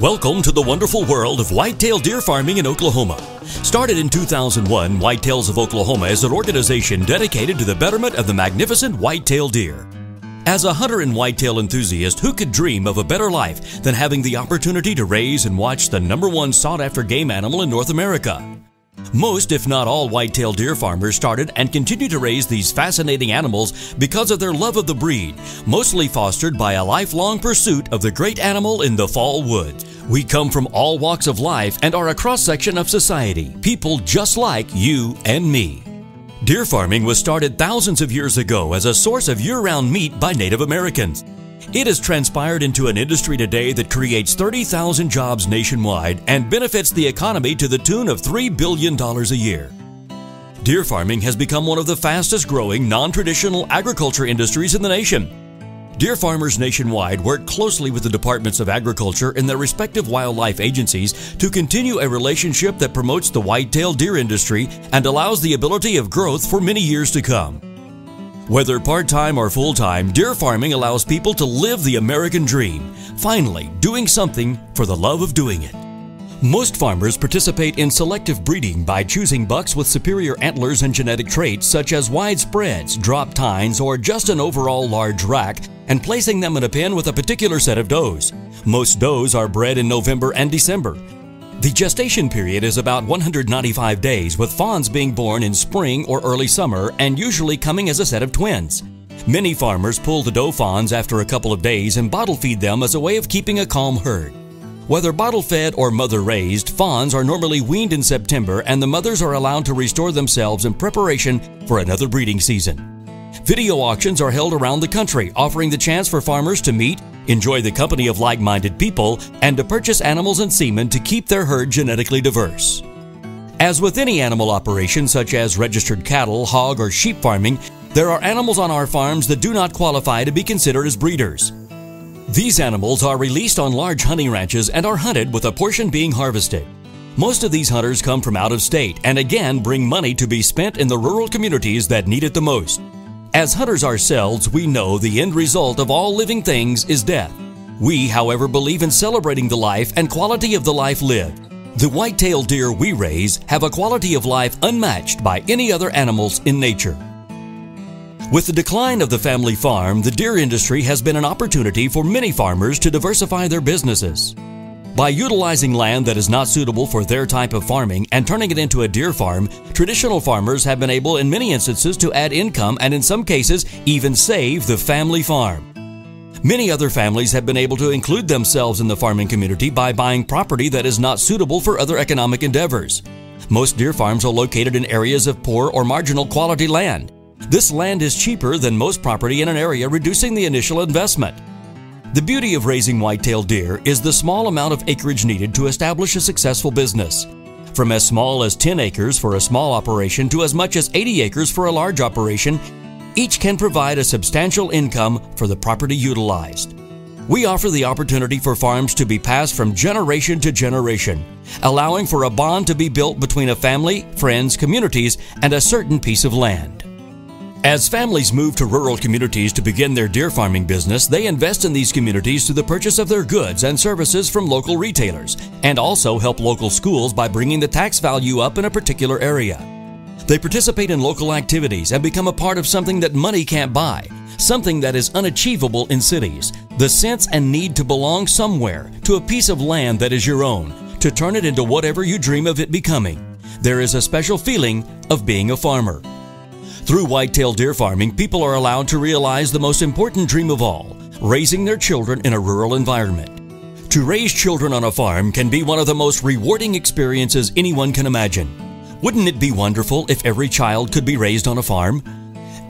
Welcome to the wonderful world of whitetail deer farming in Oklahoma. Started in 2001, Whitetails of Oklahoma is an organization dedicated to the betterment of the magnificent whitetail deer. As a hunter and whitetail enthusiast, who could dream of a better life than having the opportunity to raise and watch the #1 sought-after game animal in North America? Most, if not all, whitetail deer farmers started and continue to raise these fascinating animals because of their love of the breed, mostly fostered by a lifelong pursuit of the great animal in the fall woods. We come from all walks of life and are a cross-section of society, people just like you and me. Deer farming was started thousands of years ago as a source of year-round meat by Native Americans. It has transpired into an industry today that creates 30,000 jobs nationwide and benefits the economy to the tune of $3 billion a year. Deer farming has become one of the fastest growing non-traditional agriculture industries in the nation. Deer farmers nationwide work closely with the departments of agriculture in their respective wildlife agencies to continue a relationship that promotes the whitetail deer industry and allows the ability of growth for many years to come. Whether part-time or full-time, deer farming allows people to live the American dream, finally doing something for the love of doing it. Most farmers participate in selective breeding by choosing bucks with superior antlers and genetic traits such as wide spreads, drop tines, or just an overall large rack, and placing them in a pen with a particular set of does. Most does are bred in November and December. The gestation period is about 195 days, with fawns being born in spring or early summer and usually coming as a set of twins. Many farmers pull the doe fawns after a couple of days and bottle feed them as a way of keeping a calm herd. Whether bottle fed or mother raised, fawns are normally weaned in September and the mothers are allowed to restore themselves in preparation for another breeding season. Video auctions are held around the country, offering the chance for farmers to meet, enjoy the company of like-minded people, and to purchase animals and semen to keep their herd genetically diverse. As with any animal operation such as registered cattle, hog, or sheep farming, there are animals on our farms that do not qualify to be considered as breeders. These animals are released on large hunting ranches and are hunted with a portion being harvested. Most of these hunters come from out of state and again bring money to be spent in the rural communities that need it the most. As hunters ourselves, we know the end result of all living things is death. We, however, believe in celebrating the life and quality of the life lived. The whitetail deer we raise have a quality of life unmatched by any other animals in nature. With the decline of the family farm, the deer industry has been an opportunity for many farmers to diversify their businesses. By utilizing land that is not suitable for their type of farming and turning it into a deer farm, traditional farmers have been able in many instances to add income and in some cases even save the family farm. Many other families have been able to include themselves in the farming community by buying property that is not suitable for other economic endeavors. Most deer farms are located in areas of poor or marginal quality land. This land is cheaper than most property in an area, reducing the initial investment. The beauty of raising whitetail deer is the small amount of acreage needed to establish a successful business. From as small as 10 acres for a small operation to as much as 80 acres for a large operation, each can provide a substantial income for the property utilized. We offer the opportunity for farms to be passed from generation to generation, allowing for a bond to be built between a family, friends, communities, and a certain piece of land. As families move to rural communities to begin their deer farming business, they invest in these communities through the purchase of their goods and services from local retailers, and also help local schools by bringing the tax value up in a particular area. They participate in local activities and become a part of something that money can't buy, something that is unachievable in cities, the sense and need to belong somewhere, to a piece of land that is your own, to turn it into whatever you dream of it becoming. There is a special feeling of being a farmer. Through whitetail deer farming, people are allowed to realize the most important dream of all, raising their children in a rural environment. To raise children on a farm can be one of the most rewarding experiences anyone can imagine. Wouldn't it be wonderful if every child could be raised on a farm?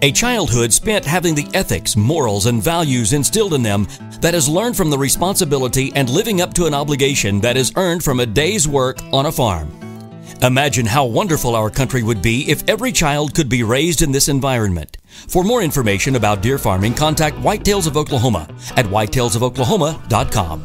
A childhood spent having the ethics, morals, and values instilled in them that is learned from the responsibility and living up to an obligation that is earned from a day's work on a farm. Imagine how wonderful our country would be if every child could be raised in this environment. For more information about deer farming, contact Whitetails of Oklahoma at whitetailsofoklahoma.com.